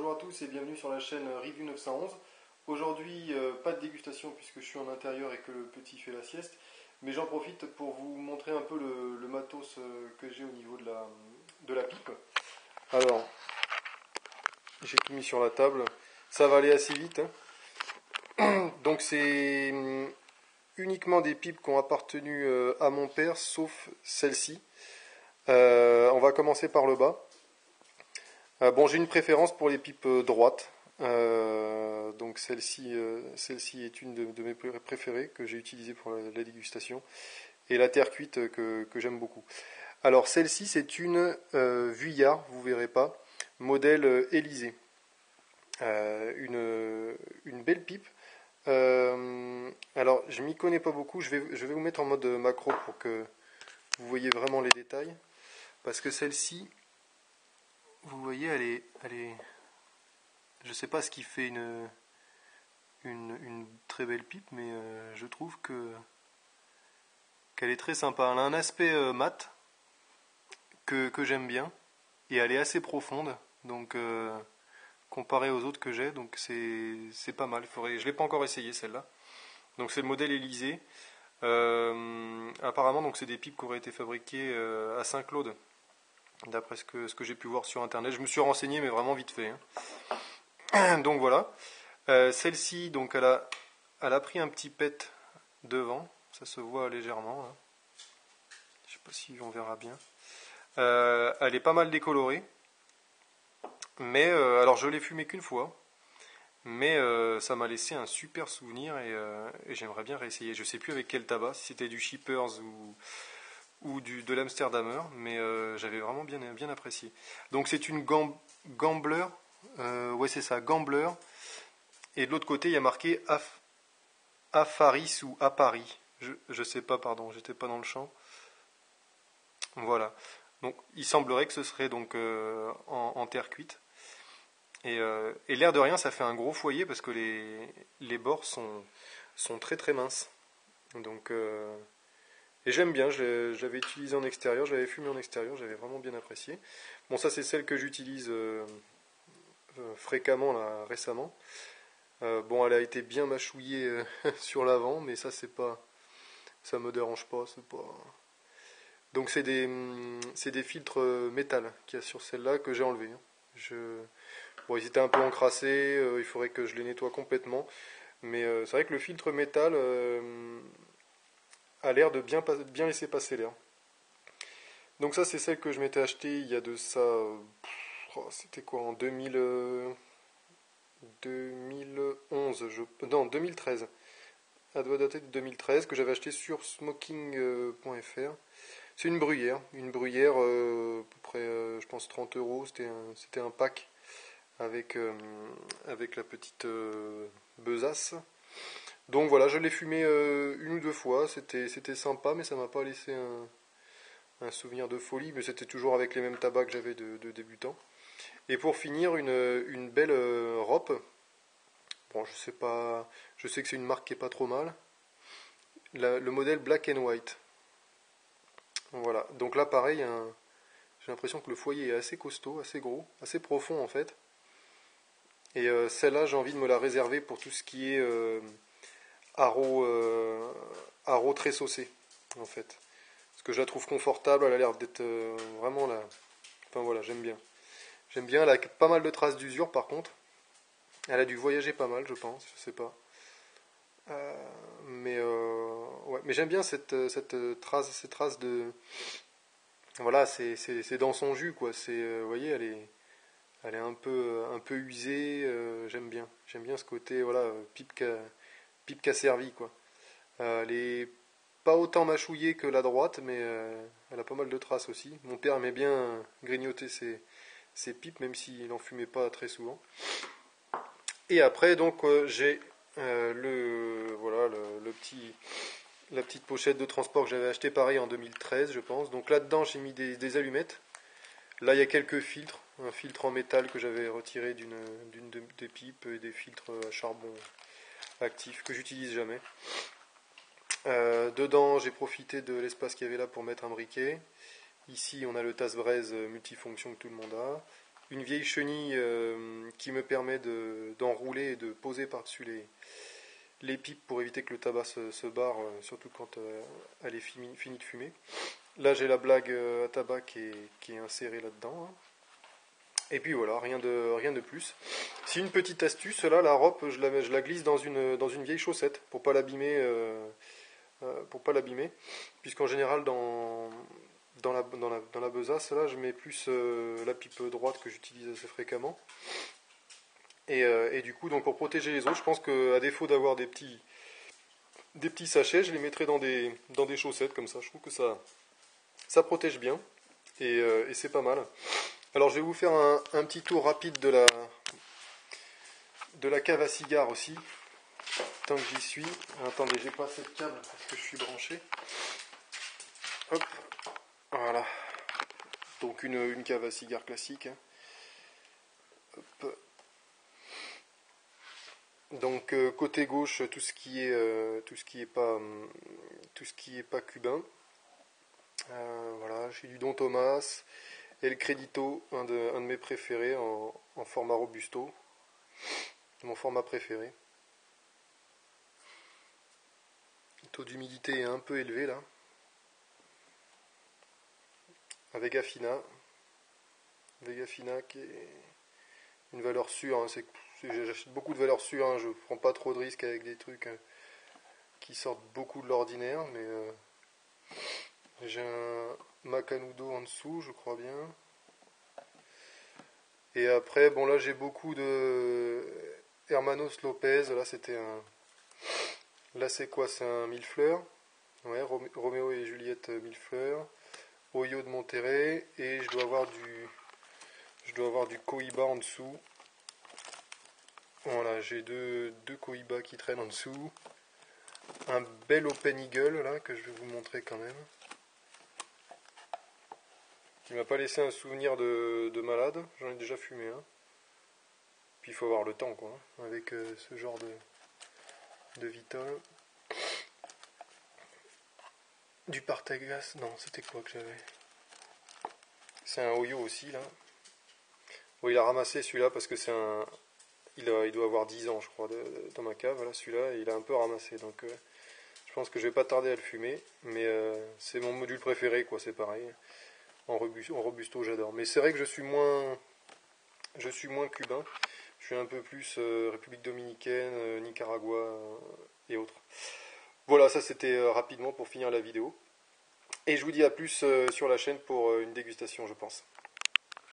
bonjour à tous et bienvenue sur la chaîne Review 911. Aujourd'hui, pas de dégustation puisque je suis en intérieur et que le petit fait la sieste, mais j'en profite pour vous montrer un peu le matos que j'ai au niveau de la pipe. Alors, j'ai tout mis sur la table, ça va aller assez vite, hein. Donc c'est uniquement des pipes qui ont appartenu à mon père, sauf celle-ci. On va commencer par le bas. Bon, j'ai une préférence pour les pipes droites. Donc celle-ci est une de mes préférées que j'ai utilisée pour la dégustation. Et la terre cuite que j'aime beaucoup. Alors celle-ci c'est une Vuillard, vous verrez pas, modèle Élysée. Une belle pipe. Alors je m'y connais pas beaucoup, je vais vous mettre en mode macro pour que vous voyez vraiment les détails. Parce que celle-ci, vous voyez, elle est, je sais pas ce qui fait une très belle pipe, mais je trouve qu'elle est très sympa. Elle a un aspect mat que j'aime bien et elle est assez profonde, donc comparée aux autres que j'ai, donc c'est pas mal. Je l'ai pas encore essayé celle-là. Donc c'est le modèle Élysée. Apparemment, donc c'est des pipes qui auraient été fabriquées à Saint-Claude, d'après ce que j'ai pu voir sur internet. Je me suis renseigné, mais vraiment vite fait, hein. Donc voilà. Celle-ci, donc elle a pris un petit pet devant, ça se voit légèrement, hein. Je sais pas si on verra bien. Elle est pas mal décolorée, mais alors je l'ai fumée qu'une fois, mais ça m'a laissé un super souvenir et j'aimerais bien réessayer. Je sais plus avec quel tabac, si c'était du Shippers ou de l'Amsterdamer, mais j'avais vraiment bien apprécié. Donc c'est une Gambler, ouais c'est ça, Gambler, et de l'autre côté il y a marqué Afaris ou Apari. Je sais pas, pardon, j'étais pas dans le champ. Voilà. Donc il semblerait que ce serait donc en terre cuite. Et l'air de rien, ça fait un gros foyer parce que les bords sont très très minces. Donc et j'aime bien, je l'avais utilisé en extérieur, je l'avais fumé en extérieur, j'avais vraiment bien apprécié. Bon, ça c'est celle que j'utilise fréquemment là récemment. Bon, elle a été bien mâchouillée sur l'avant, mais ça ça me dérange pas, c'est pas. Donc c'est des filtres métal qu'il y a sur celle-là que j'ai enlevé, hein. Bon, ils étaient un peu encrassés, il faudrait que je les nettoie complètement. Mais c'est vrai que le filtre métal a l'air de bien laisser passer l'air. Donc ça c'est celle que je m'étais achetée il y a de ça, c'était quoi, en 2011, non 2013. Elle doit dater de 2013, que j'avais acheté sur smoking.fr. C'est une bruyère à peu près, je pense 30 euros. C'était un pack avec la petite besace. Donc voilà, je l'ai fumé une ou deux fois. C'était sympa, mais ça m'a pas laissé un souvenir de folie. Mais c'était toujours avec les mêmes tabacs que j'avais de débutant. Et pour finir, une belle Rope. Bon, je sais pas, je sais que c'est une marque qui est pas trop mal. Le modèle Black and White. Voilà. Donc là, pareil, j'ai l'impression que le foyer est assez costaud, assez gros, assez profond en fait. Et celle-là, j'ai envie de me la réserver pour tout ce qui est haro très saucé, en fait. Parce que je la trouve confortable, elle a l'air d'être vraiment là. Enfin voilà, j'aime bien. J'aime bien, elle a pas mal de traces d'usure par contre. Elle a dû voyager pas mal, je pense, je sais pas. Ouais, mais j'aime bien ces traces de. Voilà, c'est dans son jus, quoi. Vous voyez, elle est un peu usée. J'aime bien ce côté, voilà, pipe qu'a servi, quoi. Elle est pas autant mâchouillée que la droite, mais elle a pas mal de traces aussi. Mon père aimait bien grignoter ses pipes, même s'il en fumait pas très souvent. Et après, donc, j'ai voilà, la petite pochette de transport que j'avais acheté pareil en 2013, je pense. Donc là-dedans, j'ai mis des allumettes. Là, il y a quelques filtres. Un filtre en métal que j'avais retiré des pipes et des filtres à charbon actif que j'utilise jamais. Dedans, j'ai profité de l'espace qu'il y avait là pour mettre un briquet. Ici, on a le tasse-braise multifonction que tout le monde a. une vieille chenille qui me permet d'enrouler et de poser par-dessus les pipes pour éviter que le tabac se barre, surtout quand elle est finie de fumer. Là, j'ai la blague à tabac qui est insérée là-dedans, hein. Et puis voilà, rien de plus. Si une petite astuce, là, la rope, je la glisse dans une vieille chaussette pour pas l'abîmer, puisqu'en général dans la besace, là, je mets plus la pipe droite que j'utilise assez fréquemment. Et du coup, donc pour protéger les autres, je pense qu'à défaut d'avoir des petits sachets, je les mettrai dans des chaussettes comme ça. Je trouve que ça protège bien et c'est pas mal. Alors je vais vous faire un petit tour rapide de la cave à cigares aussi, tant que j'y suis. Attendez, j'ai pas assez de câble parce que je suis branché. Hop, voilà. Donc une cave à cigares classique, hein. Hop. Donc côté gauche, tout ce qui est pas cubain. Voilà, j'ai du Don Thomas et le Crédito, un de mes préférés en format robusto, mon format préféré. Le taux d'humidité est un peu élevé là. Vega Fina qui est une valeur sûre, hein. J'achète beaucoup de valeurs sûres, hein. Je prends pas trop de risques avec des trucs qui sortent beaucoup de l'ordinaire, mais j'ai un Macanudo en dessous, je crois bien. Et après, bon là j'ai beaucoup de Hermanos Lopez, là c'est quoi, c'est un millefleurs, ouais, Roméo et Juliette millefleurs, Oyo de Monterrey, et je dois avoir du Cohiba en dessous. Voilà, j'ai deux Cohiba qui traînent en dessous. Un bel Open Eagle là que je vais vous montrer quand même. Qui m'a pas laissé un souvenir de malade, j'en ai déjà fumé un. Puis il faut avoir le temps quoi, hein, avec ce genre de Vitol. Du Partagas, non c'était quoi que j'avais? C'est un Oyo aussi là. Bon, il a ramassé celui-là parce que il doit avoir 10 ans je crois dans ma cave, là celui-là, et il a un peu ramassé, donc je pense que je vais pas tarder à le fumer, mais c'est mon module préféré quoi, c'est pareil. En robusto j'adore, mais c'est vrai que je suis moins cubain, je suis un peu plus République dominicaine, Nicaragua et autres. Voilà, ça c'était rapidement pour finir la vidéo, et je vous dis à plus sur la chaîne pour une dégustation je pense.